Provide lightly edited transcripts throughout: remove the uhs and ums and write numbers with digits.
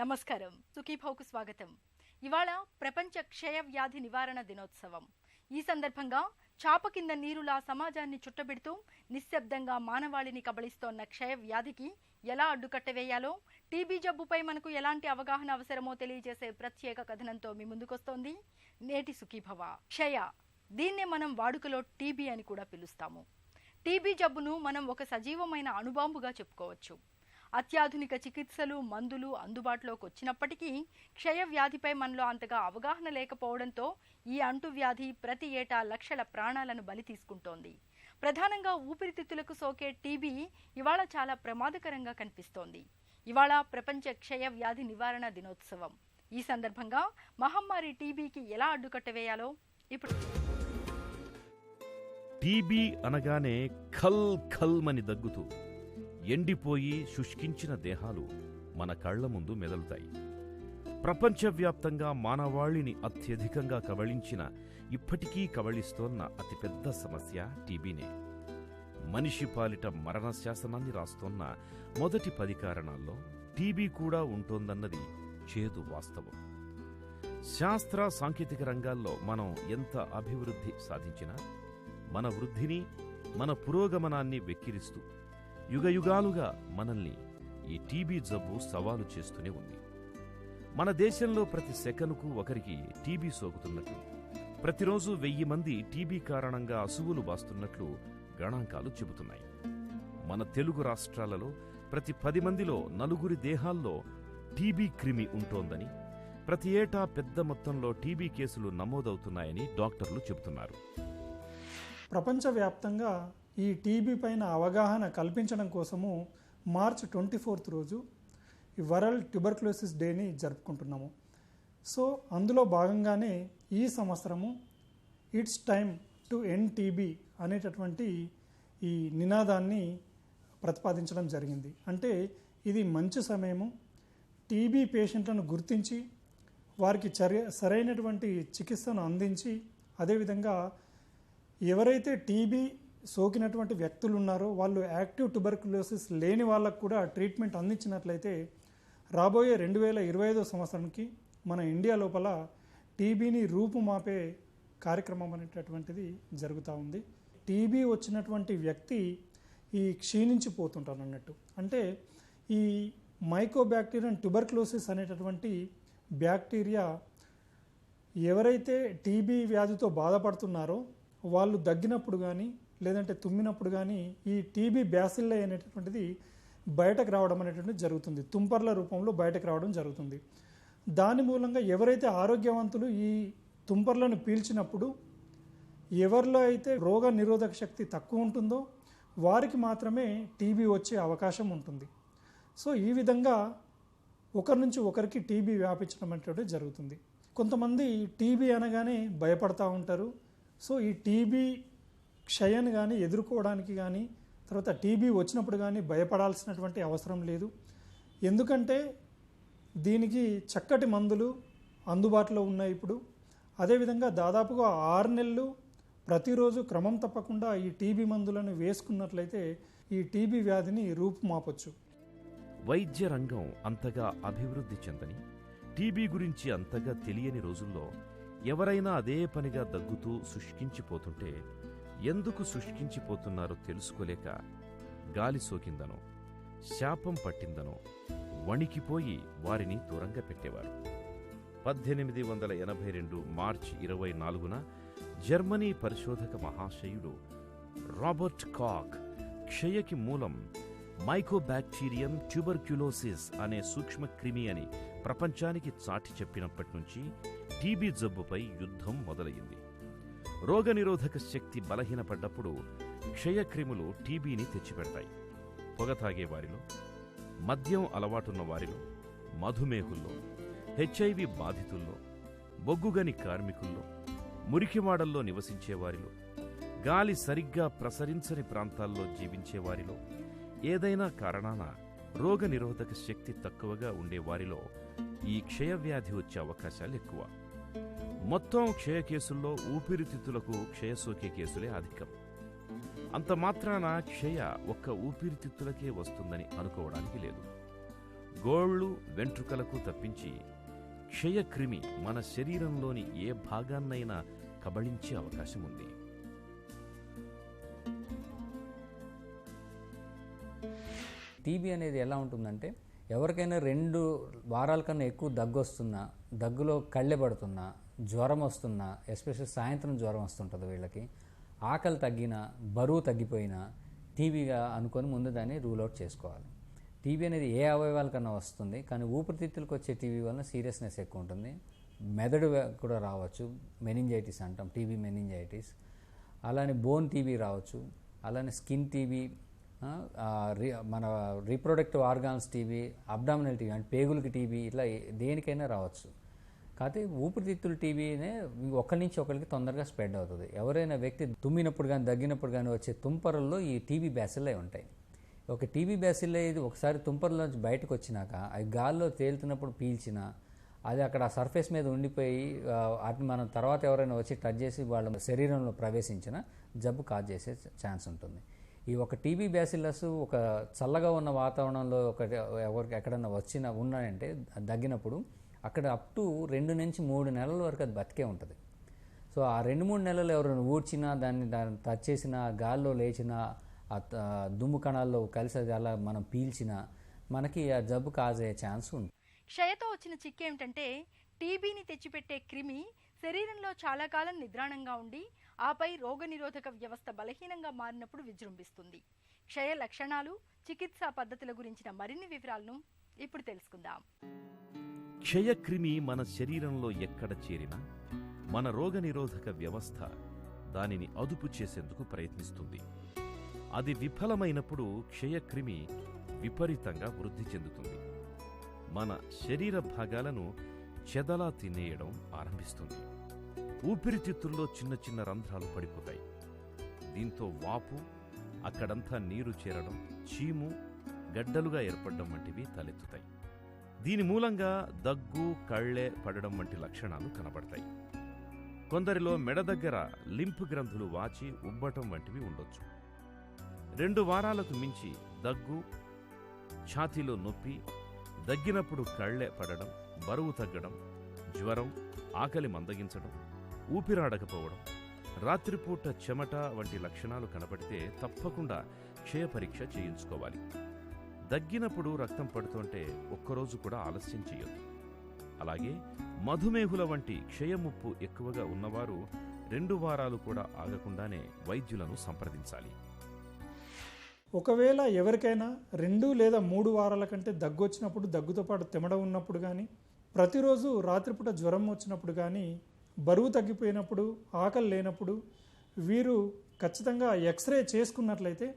నమస్కారం. సుఖీభావుకు స్వాగతం. ఇవాళ ప్రపంచ క్షయ వ్యాధి నివారణ దినోత్సవం. ఈ సందర్భంగా చాప కింద నీరులా సమాజాన్ని చుట్టబెడుతూ నిశ్శబ్దంగా మానవాళిని కబళిస్తోన్న క్షయ వ్యాధికి ఎలా అడ్డుకట్ట వేయాలో, టీబీ జబ్బుపై మనకు ఎలాంటి అవగాహన అవసరమో తెలియజేసే ప్రత్యేక కథనంతో మీ ముందుకొస్తోంది నేటి సుఖీభవ. క్షయ, దీన్నే మనం వాడుకలో టీబీ అని కూడా పిలుస్తాము. టీబీ జబ్బును మనం ఒక సజీవమైన అణుబాంబుగా చెప్పుకోవచ్చు. అత్యాధునిక చికిత్సలు, మందులు అందుబాటులోకి వచ్చినప్పటికీ క్షయ వ్యాధిపై మనలో అంతగా అవగాహన లేకపోవడంతో ఈ అంటువ్యాధి ప్రతి ఏటా లక్షల ప్రాణాలను బలి తీసుకుంటోంది. ప్రధానంగా ఊపిరితిత్తులకు సోకే టీబీ ఇవాళ చాలా ప్రమాదకరంగా కనిపిస్తోంది. ఇవాళ ప్రపంచ క్షయ వ్యాధి నివారణ దినోత్సవం. ఈ సందర్భంగా మహమ్మారి టీబీకి ఎలా అడ్డుకట్ట వేయాలో ఇప్పుడు. టీబీ అనగానే ఖల్ ఖల్మని దగ్గుతూ ఎండిపోయి శుష్కించిన దేహాలు మన కళ్ల ముందు మెదలుతాయి. ప్రపంచవ్యాప్తంగా మానవాళిని అత్యధికంగా కబళించిన, ఇప్పటికీ కబళిస్తోన్న అతిపెద్ద సమస్య టీబీనే. మనిషి పాలిట మరణ శాసనాన్ని రాస్తోన్న మొదటి 10 కారణాల్లో టీబీ కూడా ఉంటోందన్నది చేదు వాస్తవం. శాస్త్ర సాంకేతిక రంగాల్లో మనం ఎంత అభివృద్ధి సాధించినా మన వృద్ధిని, మన పురోగమనాన్ని వెక్కిరిస్తూ యుగయుగాలుగా మనల్ని ఈ టీబీ జబ్బు సవాలు చేస్తూనే ఉంది. మన దేశంలో ప్రతి సెకనుకు ఒకరికి టీబీ సోకుతున్నట్లు, ప్రతిరోజు 1000 మంది టీబీ కారణంగా అసువులు బాస్తున్నట్లు గణాంకాలు చెబుతున్నాయి. మన తెలుగు రాష్ట్రాలలో ప్రతి 10 మందిలో 4 దేహాల్లో టీబీ క్రిమి ఉంటోందని, ప్రతి ఏటా పెద్ద మొత్తంలో టీబీ కేసులు నమోదవుతున్నాయని డాక్టర్లు చెబుతున్నారు. ప్రపంచవ్యాప్తంగా ఈ టీబీ పైన అవగాహన కల్పించడం కోసము మార్చ్ 24 రోజు ఈ వరల్డ్ ట్యూబర్క్యులోసిస్ డేని జరుపుకుంటున్నాము. సో అందులో భాగంగానే ఈ సంవత్సరము it's time to end TB అనేటటువంటి ఈ నినాదాన్ని ప్రతిపాదించడం జరిగింది. అంటే ఇది మంచి సమయము, టీబీ పేషెంట్లను గుర్తించి వారికి సరైనటువంటి చికిత్సను అందించి, అదేవిధంగా ఎవరైతే టీబీ సోకినటువంటి వ్యక్తులు ఉన్నారో వాళ్ళు యాక్టివ్ ట్యూబర్క్యులోసిస్ లేని వాళ్ళకు కూడా ట్రీట్మెంట్ అందించినట్లయితే రాబోయే 2025 సంవత్సరానికి మన ఇండియా లోపల టీబీని రూపుమాపే కార్యక్రమం అనేటటువంటిది జరుగుతూ ఉంది. టీబీ వచ్చినటువంటి వ్యక్తి ఈ క్షీణించిపోతుంటారు అన్నట్టు. అంటే ఈ మైకోబ్యాక్టీరియం ట్యూబర్క్యులోసిస్ అనేటటువంటి బ్యాక్టీరియా ఎవరైతే టీబీ వ్యాధితో బాధపడుతున్నారో వాళ్ళు దగ్గినప్పుడు కానీ లేదంటే తుమ్మినప్పుడు కానీ ఈ టీబీ బ్యాసిల్లే అనేటటువంటిది బయటకు రావడం అనేటువంటిది జరుగుతుంది. తుంపర్ల రూపంలో బయటకు రావడం జరుగుతుంది. దాని మూలంగా ఎవరైతే ఆరోగ్యవంతులు ఈ తుంపర్లను పీల్చినప్పుడు ఎవరిలో అయితే రోగ నిరోధక శక్తి తక్కువ ఉంటుందో వారికి మాత్రమే టీబీ వచ్చే అవకాశం ఉంటుంది. సో ఈ విధంగా ఒకరి నుంచి ఒకరికి టీబీ వ్యాపించడం అనేటువంటిది జరుగుతుంది. కొంతమంది టీబీ అనగానే భయపడతా ఉంటారు. సో ఈ టీబీ క్షయను కానీ ఎదుర్కోవడానికి కానీ, తర్వాత టీబీ వచ్చినప్పుడు కానీ భయపడాల్సినటువంటి అవసరం లేదు. ఎందుకంటే దీనికి చక్కటి మందులు అందుబాటులో ఉన్నాయి ఇప్పుడు. అదేవిధంగా దాదాపుగా 6 నెలలు ప్రతిరోజు క్రమం తప్పకుండా ఈ టీబీ మందులను వేసుకున్నట్లయితే ఈ టీబీ వ్యాధిని రూపుమాపొచ్చు. వైద్య రంగం అంతగా అభివృద్ధి చెందని, టీబీ గురించి అంతగా తెలియని రోజుల్లో ఎవరైనా అదే పనిగా దగ్గుతూ శుష్కించిపోతుంటే ఎందుకు శుష్కించిపోతున్నారో తెలుసుకోలేక గాలి సోకిందనో, శాపం పట్టిందనో వణికిపోయి వారిని దూరంగా పెట్టేవారు. 1882 మార్చి 24న జర్మనీ పరిశోధక మహాశయుడు రాబర్ట్ కాక్ క్షయకి మూలం మైకోబ్యాక్టీరియం ట్యూబర్క్యులోసిస్ అనే సూక్ష్మక్రిమి అని ప్రపంచానికి చాటి చెప్పినప్పటి నుంచి టీబీ జబ్బుపై యుద్ధం మొదలయ్యింది. రోగనిరోధక శక్తి బలహీనపడ్డప్పుడు క్షయక్రిములు టీబీని తెచ్చిపెడతాయి. పొగ తాగేవారిలో, మద్యం అలవాటున్న వారిలో, మధుమేహుల్లో, హెచ్ఐవి బాధితుల్లో, బొగ్గుగని కార్మికుల్లో, మురికివాడల్లో నివసించేవారిలో, గాలి సరిగ్గా ప్రసరించని ప్రాంతాల్లో జీవించేవారిలో, ఏదైనా కారణాన రోగనిరోధక శక్తి తక్కువగా ఉండేవారిలో ఈ క్షయవ్యాధి వచ్చే అవకాశాలు ఎక్కువ. మొత్తం క్షయ కేసుల్లో ఊపిరితిత్తులకు క్షయ సోకే కేసులే అధికం. అంత మాత్రాన క్షయ ఒక్క ఊపిరితిత్తులకే వస్తుందని అనుకోవడానికి లేదు. గోళ్ళు వెంట్రుకలకు తప్పించి క్షయక్రిమి మన శరీరంలోని ఏ భాగాన్నైనా కబళించే అవకాశం ఉంది. టీబీ అనేది ఎలా ఉంటుందంటే, ఎవరికైనా 2 వారాల కన్నా ఎక్కువ దగ్గు వస్తున్నా, దగ్గులో కళ్ళె పడుతున్నా, జ్వరం వస్తున్నా, ఎస్పెషల్ సాయంత్రం జ్వరం వస్తుంటుంది వీళ్ళకి, ఆకలి తగ్గినా, బరువు తగ్గిపోయినా టీబీగా అనుకొని ముందు దాన్ని రూల్ అవుట్ చేసుకోవాలి. టీబీ అనేది ఏ అవయవాల కన్నా వస్తుంది, కానీ ఊపిరితిత్తులకు వచ్చే టీబీ వలన సీరియస్నెస్ ఎక్కువ ఉంటుంది. మెదడు కూడా రావచ్చు, మెనింజైటిస్ అంటాం, టీబీ మెనింజైటిస్. అలానే బోన్ టీబీ రావచ్చు, అలానే స్కిన్ టీబీ, మన reproductive organs TB, abdominal TB అంటే పేగులకి టీబీ, ఇట్లా దేనికైనా రావచ్చు. కాకపోతే ఊపిరితిత్తుల టీబీనే ఒకరి నుంచి ఒకరికి తొందరగా స్ప్రెడ్ అవుతుంది. ఎవరైనా వ్యక్తి తుమ్మినప్పుడు కానీ దగ్గినప్పుడు కానీ వచ్చే తుంపరల్లో ఈ టీబీ బ్యాసిల్లే ఉంటాయి. ఒక టీబీ బ్యాసిల్లే ఇది ఒకసారి తుంపరలోంచి బయటకు వచ్చినాక అవి గాల్లో తేలుతున్నప్పుడు పీల్చినా అది అక్కడ సర్ఫేస్ మీద ఉండిపోయి అది మనం తర్వాత ఎవరైనా వచ్చి టచ్ చేసి వాళ్ళ శరీరంలో ప్రవేశించిన జబ్బు కాజ్ చేసే ఛాన్స్ ఉంటుంది. ఈ ఒక టీబీ బ్యాసిల్లస్ ఒక చల్లగా ఉన్న వాతావరణంలో ఎవరికి ఎక్కడన్నా ఉన్నాయంటే దగ్గినప్పుడు అక్కడ అప్ టు 2 నుంచి 3 నెలల వరకు అది బతికే ఉంటుంది. సో ఆ 2-3 నెలలు ఎవరైనా ఊడ్చినా, దాన్ని టచ్ చేసినా, గాల్లో లేచినా, దుమ్ము కణాల్లో కలిసి అది అలా మనం పీల్చినా మనకి ఆ జబ్బు కాజ్ అయ్యే ఛాన్స్ ఉంది. క్షయతో వచ్చిన చిక్కు ఏమిటంటే, టీబీని తెచ్చిపెట్టే క్రిమి శరీరంలో చాలా కాలం నిద్రాణంగా ఉండి ఆపై రోగనిరోధక వ్యవస్థ బలహీనంగా మారినప్పుడు విజృంభిస్తుంది. క్షయ లక్షణాలు, చికిత్సా పద్ధతుల గురించిన మరిన్ని వివరాలను ఇప్పుడు తెలుసుకుందాం. క్షయక్రిమి మన శరీరంలో ఎక్కడ చేరినా మన రోగనిరోధక వ్యవస్థ దానిని అదుపు చేసేందుకు ప్రయత్నిస్తుంది. అది విఫలమైనప్పుడు క్షయక్రిమి విపరీతంగా వృద్ధి చెందుతుంది. మన శరీర భాగాలను చెదలా తినేయడం ఆరంభిస్తుంది. ఊపిరితిత్తుల్లో చిన్న చిన్న రంధ్రాలు పడిపోతాయి. దీంతో వాపు, అక్కడంతా నీరు చేరడం, చీము, గడ్డలుగా ఏర్పడడం వంటివి తలెత్తుతాయి. దీని మూలంగా దగ్గు, కళ్ళె పడడం వంటి లక్షణాలు కనబడతాయి. కొందరిలో మెడ దగ్గర లింఫ్ గ్రంథులు వాచి ఉబ్బటం వంటివి ఉండొచ్చు. 2 వారాలకు మించి దగ్గు, ఛాతీలో నొప్పి, దగ్గినప్పుడు కళ్ళె పడడం, బరువు తగ్గడం, జ్వరం, ఆకలి మందగించడం, ఊపిరాడకపోవడం, రాత్రిపూట చెమట వంటి లక్షణాలు కనబడితే తప్పకుండా క్షయ పరీక్ష చేయించుకోవాలి. దగ్గినప్పుడు రక్తం పడుతుంటే ఒక్కరోజు కూడా ఆలస్యం చేయొద్దు. అలాగే మధుమేహుల వంటి క్షయముప్పు ఎక్కువగా ఉన్నవారు 2 వారాలు కూడా ఆగకుండానే వైద్యులను సంప్రదించాలి. ఒకవేళ ఎవరికైనా 2 లేదా 3 వారాల కంటే దగ్గు వచ్చినప్పుడు, దగ్గుతో పాటు తెమడ ఉన్నప్పుడు కానీ, ప్రతిరోజు రాత్రిపూట జ్వరం వచ్చినప్పుడు కానీ, బరువు తగ్గిపోయినప్పుడు, ఆకలి లేనప్పుడు వీరు ఖచ్చితంగా ఎక్స్రే చేసుకున్నట్లయితే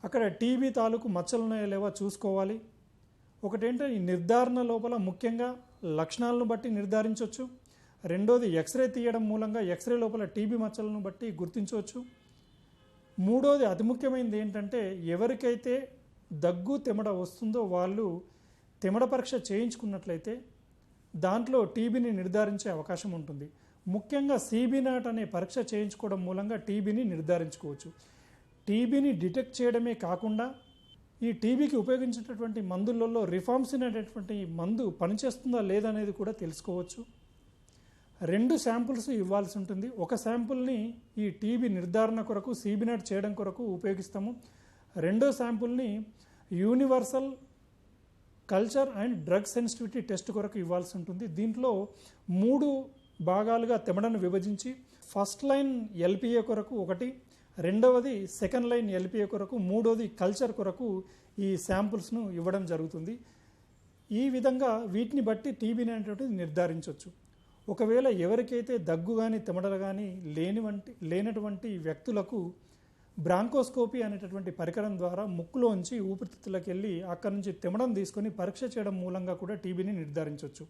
అక్కడ టీబీ తాలూకు మచ్చలు ఉన్నాయో లేవో చూసుకోవాలి. ఒకటేంటంటే ఈ నిర్ధారణ లోపల ముఖ్యంగా లక్షణాలను బట్టి నిర్ధారించవచ్చు. రెండోది ఎక్స్రే తీయడం మూలంగా ఎక్స్రే లోపల టీబీ మచ్చలను బట్టి గుర్తించవచ్చు. మూడోది అతి ముఖ్యమైనది ఏంటంటే, ఎవరికైతే దగ్గు తెమడ వస్తుందో వాళ్ళు తెమడ పరీక్ష చేయించుకున్నట్లయితే దాంట్లో టీబీని నిర్ధారించే అవకాశం ఉంటుంది. ముఖ్యంగా CB0 అనే పరీక్ష చేయించుకోవడం మూలంగా టీబీని నిర్ధారించుకోవచ్చు. టీబీని డిటెక్ట్ చేయడమే కాకుండా ఈ టీబీకి ఉపయోగించేటటువంటి మందులలో రిఫాంసిన్ అనేటువంటి మందు పనిచేస్తుందా లేదనేది కూడా తెలుసుకోవచ్చు. 2 శాంపుల్స్ ఇవ్వాల్సి ఉంటుంది. ఒక శాంపుల్ని ఈ టీబీ నిర్ధారణ కొరకు CB0 చేయడం కొరకు ఉపయోగిస్తాము. రెండో శాంపుల్ని universal culture and drug sensitivity test కొరకు ఇవ్వాల్సి ఉంటుంది. దీంట్లో 3 భాగాలుగా తెమడను విభజించి ఫస్ట్ లైన్ LPA కొరకు ఒకటి, రెండవది సెకండ్ లైన్ LPA కొరకు, మూడవది కల్చర్ కొరకు ఈ శాంపుల్స్ను ఇవ్వడం జరుగుతుంది. ఈ విధంగా వీటిని బట్టి టీబీని అనేటువంటిది నిర్ధారించవచ్చు. ఒకవేళ ఎవరికైతే దగ్గు కానీ తెమడలు కానీ లేనటువంటి వ్యక్తులకు బ్రాంకోస్కోపీ అనేటటువంటి పరికరం ద్వారా ముక్కులోంచి ఊపిరితిత్తులకు వెళ్ళి అక్కడి నుంచి తెమడం తీసుకొని పరీక్ష చేయడం మూలంగా కూడా టీబీని నిర్ధారించవచ్చు.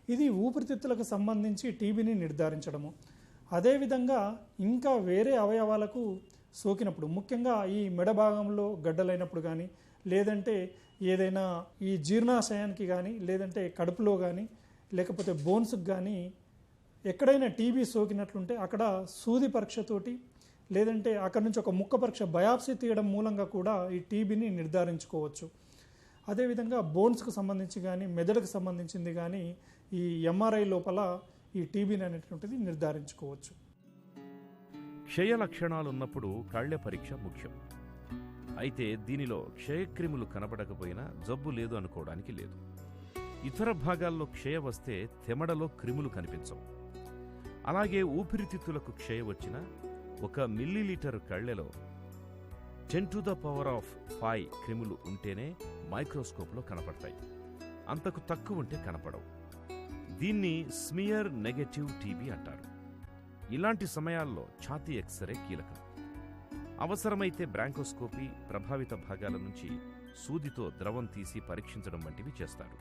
ఇది ఊపిరితిత్తులకు సంబంధించి టీబీని నిర్ధారించడము. అదేవిధంగా ఇంకా వేరే అవయవాలకు సోకినప్పుడు, ముఖ్యంగా ఈ మెడ భాగంలో గడ్డలైనప్పుడు కానీ, లేదంటే ఏదైనా ఈ జీర్ణాశయానికి కానీ, లేదంటే కడుపులో కానీ, లేకపోతే బోన్స్కి కానీ ఎక్కడైనా టీబీ సోకినట్లుంటే అక్కడ సూది పరీక్షతోటి, లేదంటే అక్కడ నుంచి ఒక ముక్క పరీక్ష బయాప్సీ తీయడం మూలంగా కూడా ఈ టీబీని నిర్ధారించుకోవచ్చు. అదేవిధంగా బోన్స్కు సంబంధించి కానీ మెదడుకు సంబంధించింది కానీ ఈ ఎంఆర్ఐ లోపల ఈ టీబీని అనేటువంటిది నిర్ధారించుకోవచ్చు. క్షయ లక్షణాలున్నప్పుడు కళ్ళె పరీక్ష ముఖ్యం. అయితే దీనిలో క్షయక్రిములు కనబడకపోయినా జబ్బు లేదు అనుకోవడానికి లేదు. ఇతర భాగాల్లో క్షయ వస్తే తెమడలో క్రిములు కనిపించవు. అలాగే ఊపిరితిత్తులకు క్షయ వచ్చిన 1 మిల్లీలీటర్ కళ్ళెలో 10⁵ క్రిములు ఉంటేనే మైక్రోస్కోప్లో కనపడతాయి. అంతకు తక్కువ ఉంటే కనపడవు. దీన్ని స్మియర్ నెగటివ్ టీబీ అంటారు. ఇలాంటి సమయాల్లో ఛాతీ ఎక్స్రే కీలకం. అవసరమైతే బ్రాంకోస్కోపీ, ప్రభావిత భాగాల నుంచి సూదితో ద్రవం తీసి పరీక్షించడం వంటివి చేస్తారు.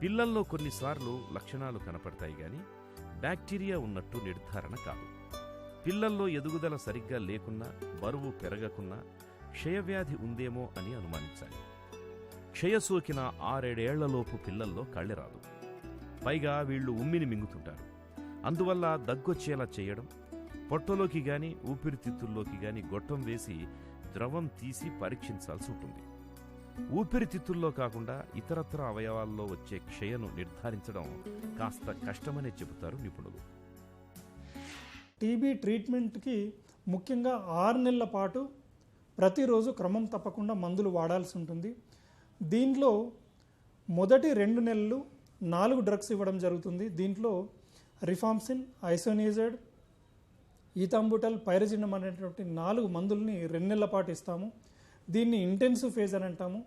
పిల్లల్లో కొన్నిసార్లు లక్షణాలు కనపడతాయి గాని బ్యాక్టీరియా ఉన్నట్టు నిర్ధారణ కాదు. పిల్లల్లో ఎదుగుదల సరిగ్గా లేకున్నా, బరువు పెరగకున్నా క్షయవ్యాధి ఉందేమో అని అనుమానించాలి. క్షయ సోకిన 6-7 ఏళ్లలోపు పిల్లల్లో కళ్ళె రాదు. పైగా వీళ్లు ఉమ్మిని మింగుతుంటారు. అందువల్ల దగ్గొచ్చేలా చేయడం, పొట్టలోకి గాని ఊపిరితిత్తుల్లోకి గాని గొట్టం వేసి ద్రవం తీసి పరీక్షించాల్సి ఉంటుంది. ఊపిరితిత్తుల్లో కాకుండా ఇతరత్ర అవయవాల్లో వచ్చే క్షయను నిర్ధారించడం కాస్త కష్టమనే చెబుతారు నిపుణులు. టీబీ ట్రీట్మెంట్కి ముఖ్యంగా 6 నెలల పాటు ప్రతిరోజు క్రమం తప్పకుండా మందులు వాడాల్సి ఉంటుంది. దీంట్లో మొదటి 2 నెలలు 4 డ్రగ్స్ ఇవ్వడం జరుగుతుంది. దీంట్లో రిఫాంసిన్, ఐసోనియాజైడ్, ఈథంబుటల్, పైరజినం అనేటువంటి 4 మందుల్ని 2 నెలల పాటు ఇస్తాము. దీన్ని ఇంటెన్సివ్ ఫేజ్ అని అంటాము.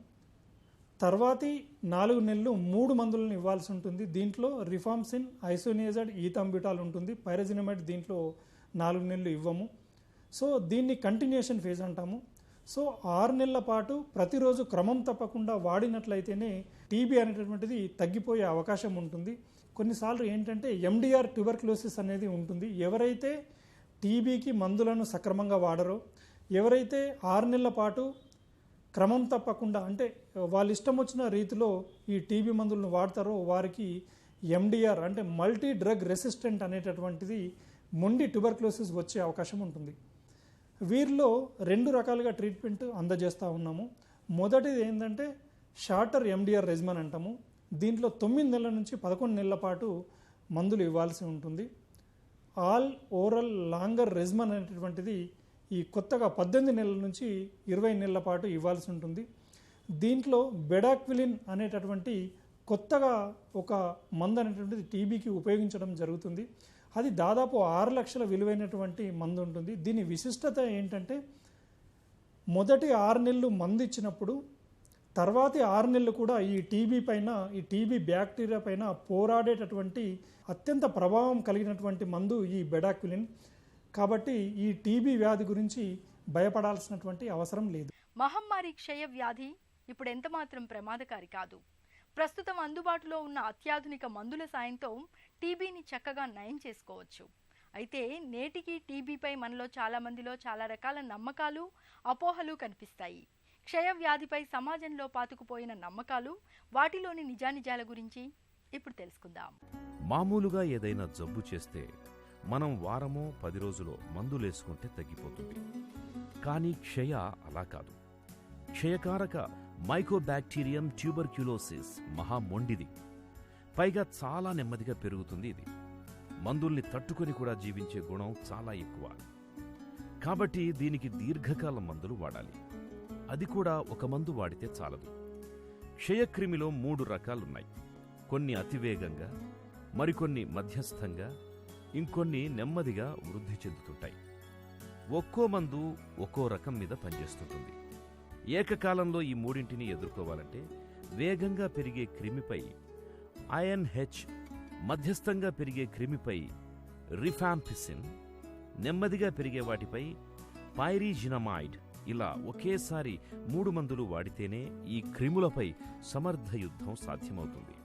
తర్వాతి 4 నెలలు 3 మందులను ఇవ్వాల్సి ఉంటుంది. దీంట్లో రిఫాంసిన్, ఐసోనియాజైడ్, ఈథంబుటాల్ ఉంటుంది. పైరజినమైడ్ దీంట్లో 4 నెలలు ఇవ్వము. సో దీన్ని కంటిన్యూషన్ ఫేజ్ అంటాము. సో 6 నెలల పాటు ప్రతిరోజు క్రమం తప్పకుండా వాడినట్లయితేనే టీబీ అనేటటువంటిది తగ్గిపోయే అవకాశం ఉంటుంది. కొన్నిసార్లు ఏంటంటే ఎండిఆర్ ట్యూబర్క్లోసిస్ అనేది ఉంటుంది. ఎవరైతే టీబీకి మందులను సక్రమంగా వాడరో, ఎవరైతే 6 నెలల పాటు క్రమం తప్పకుండా అంటే వాళ్ళ ఇష్టం వచ్చిన రీతిలో ఈ టీబీ మందులను వాడతారో వారికి ఎండిఆర్ అంటే మల్టీ డ్రగ్ రెసిస్టెంట్ అనేటటువంటిది మొండి ట్యూబర్క్లోసిస్ వచ్చే అవకాశం ఉంటుంది. వీరిలో 2 రకాలుగా ట్రీట్మెంట్ అందజేస్తూ ఉన్నాము. మొదటిది ఏంటంటే షార్టర్ ఎండిఆర్ రెజిమన్ అంటాము. దీంట్లో 9 నెలల నుంచి 11 నెలల పాటు మందులు ఇవ్వాల్సి ఉంటుంది. ఆల్ ఓరల్ లాంగర్ రెజిమన్ అనేటటువంటిది ఈ కొత్తగా 18 నెలల నుంచి 20 నెలల పాటు ఇవ్వాల్సి ఉంటుంది. దీంట్లో బెడాక్విలిన్ అనేటటువంటి కొత్తగా ఒక మందు అనేటువంటిది టీబీకి ఉపయోగించడం జరుగుతుంది. అది దాదాపు 6 లక్షల విలువైనటువంటి మందు ఉంటుంది. దీని విశిష్టత ఏంటంటే మొదటి 6 నెలలు మందు ఇచ్చినప్పుడు తర్వాతి 6 నెలలు కూడా ఈ టీబీ పైన, ఈ టీబీ బ్యాక్టీరియా పైన పోరాడేటటువంటి అత్యంత ప్రభావం కలిగినటువంటి మందు ఈ బెడాక్విలిన్. కాబట్టి ఈ టీబీ వ్యాధి గురించి భయపడాల్సినటువంటి అవసరం లేదు. మహమ్మారి క్షయ వ్యాధి ఇప్పుడు ఎంతమాత్రం ప్రమాదకారి కాదు. ప్రస్తుతం అందుబాటులో ఉన్న అత్యాధునిక మందుల సాయంతో టీబీని చక్కగా నయం చేసుకోవచ్చు. అయితే నేటికి టీబీపై మనలో చాలా మందిలో చాలా రకాల నమ్మకాలు, అపోహలు కనిపిస్తాయి. క్షయ వ్యాధిపై సమాజంలో పాతుకుపోయిన నమ్మకాలు, వాటిలోని నిజానిజాల గురించి ఇప్పుడు తెలుసుకుందాం. మామూలుగా ఏదైనా జబ్బు చేస్తే మనం వారమో 10 రోజులో మందులేసుకుంటే తగ్గిపోతుంది. కానీ క్షయ అలా కాదు. క్షయకారక మైకోబాక్టీరియం ట్యూబర్క్యులోసిస్ మహా మొండిది. పైగా చాలా నెమ్మదిగా పెరుగుతుంది. ఇది మందుల్ని తట్టుకొని కూడా జీవించే గుణం చాలా ఎక్కువ. కాబట్టి దీనికి దీర్ఘకాల మందులు వాడాలి. అది కూడా ఒక మందు వాడితే చాలదు. క్షయక్రిమిలో 3 రకాలున్నాయి. కొన్ని అతివేగంగా, మరికొన్ని మధ్యస్థంగా, ఇంకొన్ని నెమ్మదిగా వృద్ధి చెందుతుంటాయి. ఒక్కో మందు ఒక్కో రకం మీద పనిచేస్తుంటుంది. ఏకకాలంలో ఈ 3ంటిని ఎదుర్కోవాలంటే వేగంగా పెరిగే క్రిమిపై INH, మధ్యస్థంగా పెరిగే క్రిమిపై రిఫాంపిసిన్, నెమ్మదిగా పెరిగే వాటిపై పైరిజినమైడ్, ఇలా ఒకేసారి 3 మందులు వాడితేనే ఈ క్రిములపై సమర్థ యుద్ధం సాధ్యమవుతుంది.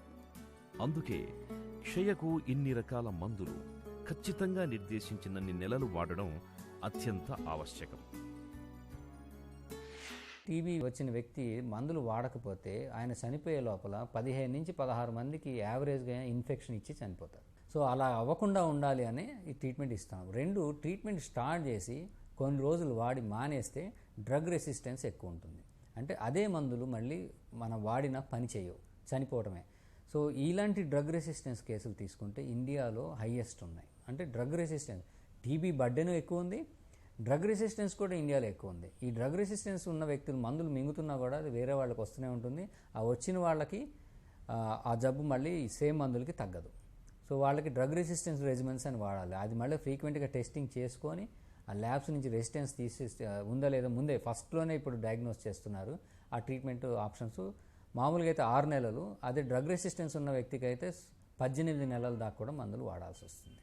అందుకే క్షయకు ఇన్ని రకాల మందులు ఖచ్చితంగా నిర్దేశించినన్ని నెలలు వాడడం అత్యంత ఆవశ్యకం. టీబీ వచ్చిన వ్యక్తి మందులు వాడకపోతే ఆయన చనిపోయే లోపల 15 నుంచి 16 మందికి యావరేజ్గా ఇన్ఫెక్షన్ ఇచ్చి చనిపోతారు. సో అలా అవ్వకుండా ఉండాలి అని ఈ ట్రీట్మెంట్ ఇస్తాం. 2 ట్రీట్మెంట్ స్టార్ట్ చేసి కొన్ని రోజులు వాడి మానేస్తే డ్రగ్ రెసిస్టెన్స్ ఎక్కువ ఉంటుంది. అంటే అదే మందులు మళ్ళీ మనం వాడిన పని చేయవు, చనిపోవడమే. సో ఇలాంటి డ్రగ్ రెసిస్టెన్స్ కేసులు తీసుకుంటే ఇండియాలో హైయెస్ట్ ఉన్నాయి. అంటే డ్రగ్ రెసిస్టెన్స్, టీబీ బర్డెన్ ఎక్కువ ఉంది, డ్రగ్ రెసిస్టెన్స్ కూడా ఇండియాలో ఎక్కువ ఉంది. ఈ డ్రగ్ రెసిస్టెన్స్ ఉన్న వ్యక్తులు మందులు మింగుతున్నా కూడా అది వేరే వాళ్ళకి వస్తూనే ఉంటుంది. ఆ వచ్చిన వాళ్ళకి ఆ జబ్బు మళ్ళీ సేమ్ మందులకి తగ్గదు. సో వాళ్ళకి డ్రగ్ రెసిస్టెన్స్ రెజిమెన్స్ అని వాడాలి. అది మళ్ళీ ఫ్రీక్వెంట్గా టెస్టింగ్ చేసుకొని ఆ ల్యాబ్స్ నుంచి రెసిస్టెన్స్ ఉందా లేదా ముందే ఫస్ట్లోనే ఇప్పుడు డయాగ్నోస్ చేస్తున్నారు. ఆ ట్రీట్మెంట్ ఆప్షన్స్ మామూలుగా అయితే 6 నెలలు, అదే డ్రగ్ రెసిస్టెన్స్ ఉన్న వ్యక్తికి అయితే 18 నెలల దాకా కూడా మందులు వాడాల్సి వస్తుంది.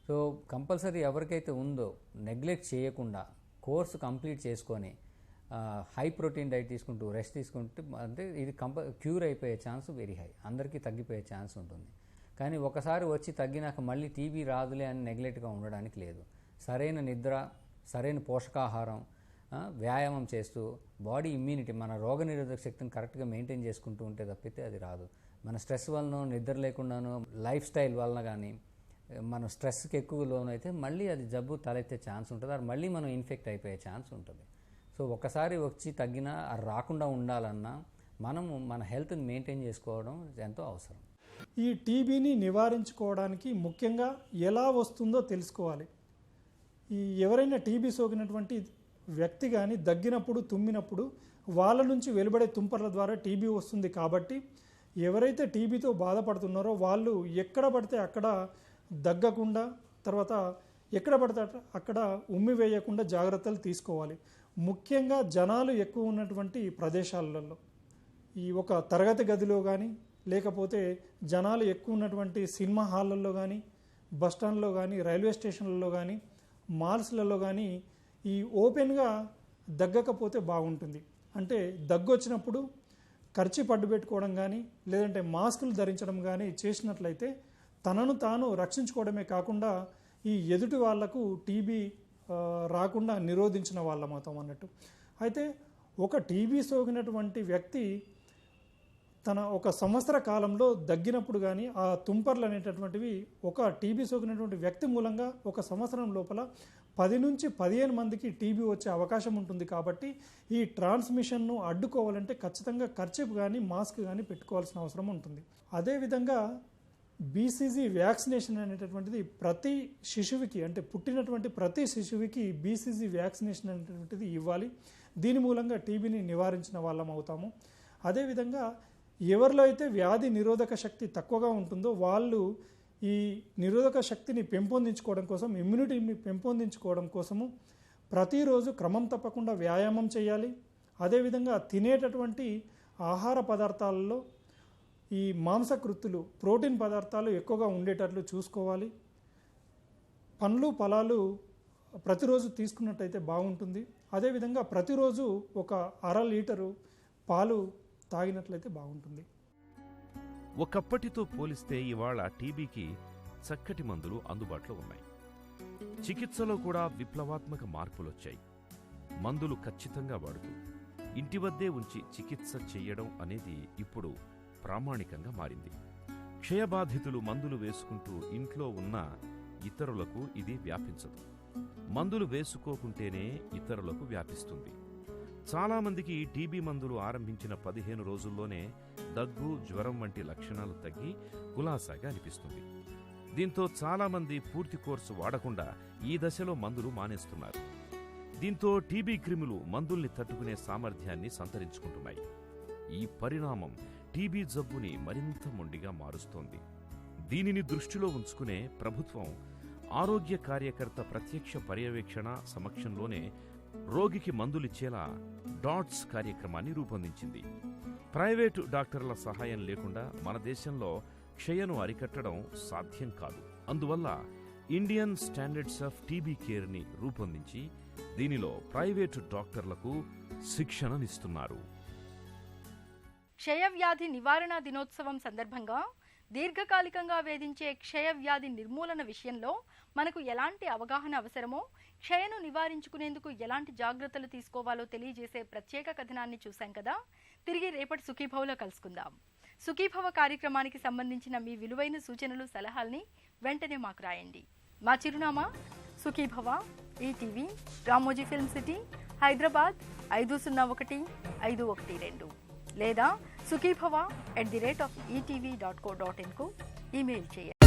సో కంపల్సరీ ఎవరికైతే ఉందో నెగ్లెక్ట్ చేయకుండా కోర్సు కంప్లీట్ చేసుకొని హై ప్రోటీన్ డైట్ తీసుకుంటూ రెస్ట్ తీసుకుంటూ అంటే ఇది క్యూర్ అయిపోయే ఛాన్స్ వెరీ హై, అందరికీ తగ్గిపోయే ఛాన్స్ ఉంటుంది. కానీ ఒకసారి వచ్చి తగ్గినాక మళ్ళీ టీబీ రాదులే అని నెగ్లెక్ట్గా ఉండడానికి లేదు. సరైన నిద్ర, సరైన పోషకాహారం, వ్యాయామం చేస్తూ బాడీ ఇమ్యూనిటీ, మన రోగనిరోధక శక్తిని కరెక్ట్గా మెయింటైన్ చేసుకుంటూ ఉంటే తప్పితే అది రాదు. మన స్ట్రెస్ వలన, నిద్ర లేకుండానో, లైఫ్ స్టైల్ వలన కానీ మన స్ట్రెస్కి ఎక్కువ లోనైతే మళ్ళీ అది జబ్బు తలెత్తే ఛాన్స్ ఉంటుంది. అది మళ్ళీ మనం ఇన్ఫెక్ట్ అయిపోయే ఛాన్స్ ఉంటుంది. సో ఒకసారి వచ్చి తగ్గినా అది రాకుండా ఉండాలన్నా మనము మన హెల్త్ని మెయింటైన్ చేసుకోవడం ఎంతో అవసరం. ఈ టీబీని నివారించుకోవడానికి ముఖ్యంగా ఎలా వస్తుందో తెలుసుకోవాలి. ఈ ఎవరైనా టీబీ సోకినటువంటి వ్యక్తి కానీ దగ్గినప్పుడు, తుమ్మినప్పుడు వాళ్ళ నుంచి వెలువడే తుంపర్ల ద్వారా టీబీ వస్తుంది. కాబట్టి ఎవరైతే టీబీతో బాధపడుతున్నారో వాళ్ళు ఎక్కడ పడితే అక్కడ దగ్గకుండా, తర్వాత ఎక్కడ పడితే అక్కడ ఉమ్మి వేయకుండా జాగ్రత్తలు తీసుకోవాలి. ముఖ్యంగా జనాలు ఎక్కువ ఉన్నటువంటి ప్రదేశాలలో, ఈ ఒక తరగతి గదిలో కానీ, లేకపోతే జనాలు ఎక్కువ ఉన్నటువంటి సినిమా హాళ్ళల్లో కానీ, బస్టాండ్లో కానీ, రైల్వే స్టేషన్లలో కానీ, మాల్స్లలో కానీ ఈ ఓపెన్గా దగ్గకపోతే బాగుంటుంది. అంటే దగ్గు వచ్చినప్పుడు ఖర్చు పడ్డు పెట్టుకోవడం కానీ, లేదంటే మాస్కులు ధరించడం కానీ చేసినట్లయితే తనను తాను రక్షించుకోవడమే కాకుండా ఈ ఎదుటి వాళ్లకు టీబీ రాకుండా నిరోధించిన వాళ్ళం అవుతాం అన్నట్టు. అయితే ఒక టీబీ సోకినటువంటి వ్యక్తి తన ఒక సంవత్సర కాలంలో దగ్గినప్పుడు కానీ ఆ తుంపర్లు అనేటటువంటివి ఒక టీబీ సోకినటువంటి వ్యక్తి మూలంగా ఒక సంవత్సరం లోపల 10 నుంచి 15 మందికి టీబీ వచ్చే అవకాశం ఉంటుంది. కాబట్టి ఈ ట్రాన్స్మిషన్ను అడ్డుకోవాలంటే ఖచ్చితంగా కర్చీఫ్ కానీ, మాస్క్ కానీ పెట్టుకోవాల్సిన అవసరం ఉంటుంది. అదేవిధంగా బీసీజీ వ్యాక్సినేషన్ అనేటటువంటిది ప్రతి శిశువుకి, అంటే పుట్టినటువంటి ప్రతి శిశువుకి బీసీజీ వ్యాక్సినేషన్ అనేటటువంటిది ఇవ్వాలి. దీని మూలంగా టీబీని నివారించిన వాళ్ళం అవుతాము. అదేవిధంగా ఎవరిలో అయితే వ్యాధి నిరోధక శక్తి తక్కువగా ఉంటుందో వాళ్ళు ఈ నిరోధక శక్తిని పెంపొందించుకోవడం కోసం, ఇమ్యూనిటీని పెంపొందించుకోవడం కోసము ప్రతిరోజు క్రమం తప్పకుండా వ్యాయామం చేయాలి. అదేవిధంగా తినేటటువంటి ఆహార పదార్థాలలో ఈ మాంసకృత్తులు, ప్రోటీన్ పదార్థాలు ఎక్కువగా ఉండేటట్లు చూసుకోవాలి. పండ్లు, ఫలాలు ప్రతిరోజు తీసుకున్నట్టయితే బాగుంటుంది. అదేవిధంగా ప్రతిరోజు ఒక 1/2 లీటరు పాలు తాగినట్లయితే బాగుంటుంది. ఒకప్పటితో పోలిస్తే ఇవాళ టీబీకి చక్కటి మందులు అందుబాటులో ఉన్నాయి. చికిత్సలో కూడా విప్లవాత్మక మార్పులొచ్చాయి. మందులు ఖచ్చితంగా వాడుతూ ఇంటి వద్దే ఉంచి చికిత్స చెయ్యడం అనేది ఇప్పుడు ప్రామాణికంగా మారింది. క్షయబాధితులు మందులు వేసుకుంటూ ఇంట్లో ఉన్న ఇతరులకు ఇది వ్యాపించదు. మందులు వేసుకోకుంటేనే ఇతరులకు వ్యాపిస్తుంది. చాలామందికి టీబీ మందులు ఆరంభించిన 15 రోజుల్లోనే దగ్గు, జ్వరం వంటి లక్షణాలు తగ్గి కులాసాగా అనిపిస్తుంది. దీంతో చాలామంది పూర్తి కోర్సు వాడకుండా ఈ దశలో మందులు మానేస్తున్నారు. దీంతో టీబీ క్రిములు మందుల్ని తట్టుకునే సామర్థ్యాన్ని సంతరించుకుంటున్నాయి. ఈ పరిణామం టీబీ జబ్బుని మరింత మొండిగా మారుస్తోంది. దీనిని దృష్టిలో ఉంచుకునే ప్రభుత్వం ఆరోగ్య కార్యకర్త ప్రత్యక్ష పర్యవేక్షణ సమక్షంలోనే రోగికి మందులిచ్చేలా డాట్స్ కార్యక్రమాన్ని రూపొందించింది. ప్రైవేటు డాక్టర్ల సహాయం లేకుండా మన దేశంలో క్షయను అరికట్టడం సాధ్యం కాదు. అందువల్ల ఇండియన్ స్టాండర్డ్స్ ఆఫ్ టీబీ కేర్ని రూపొందించి దీనిలో ప్రైవేటు డాక్టర్లకు శిక్షణనిస్తున్నారు. క్షయవ్యాధి నివారణ దినోత్సవం సందర్భంగా దీర్ఘకాలికంగా వేధించే క్షయవ్యాధి నిర్మూలన విషయంలో మనకు ఎలాంటి అవగాహన అవసరమో, క్షయను నివారించుకునేందుకు ఎలాంటి జాగ్రత్తలు తీసుకోవాలో తెలియజేసే ప్రత్యేక కథనాన్ని చూశాం కదా. తిరిగి రేపటి సుఖీభవలో కలుసుకుందాం. సుఖీభవ కార్యక్రమానికి సంబంధించిన మీ విలువైన సూచనలు, సలహాల్ని వెంటనే మాకు రాయండి. మా చిరునామా Sukhibhava, ETV, Ramoji film city, Hyderabad 501-512 లేదా sukhibhava@etv.co.in కు ఈమెయిల్ చేయండి.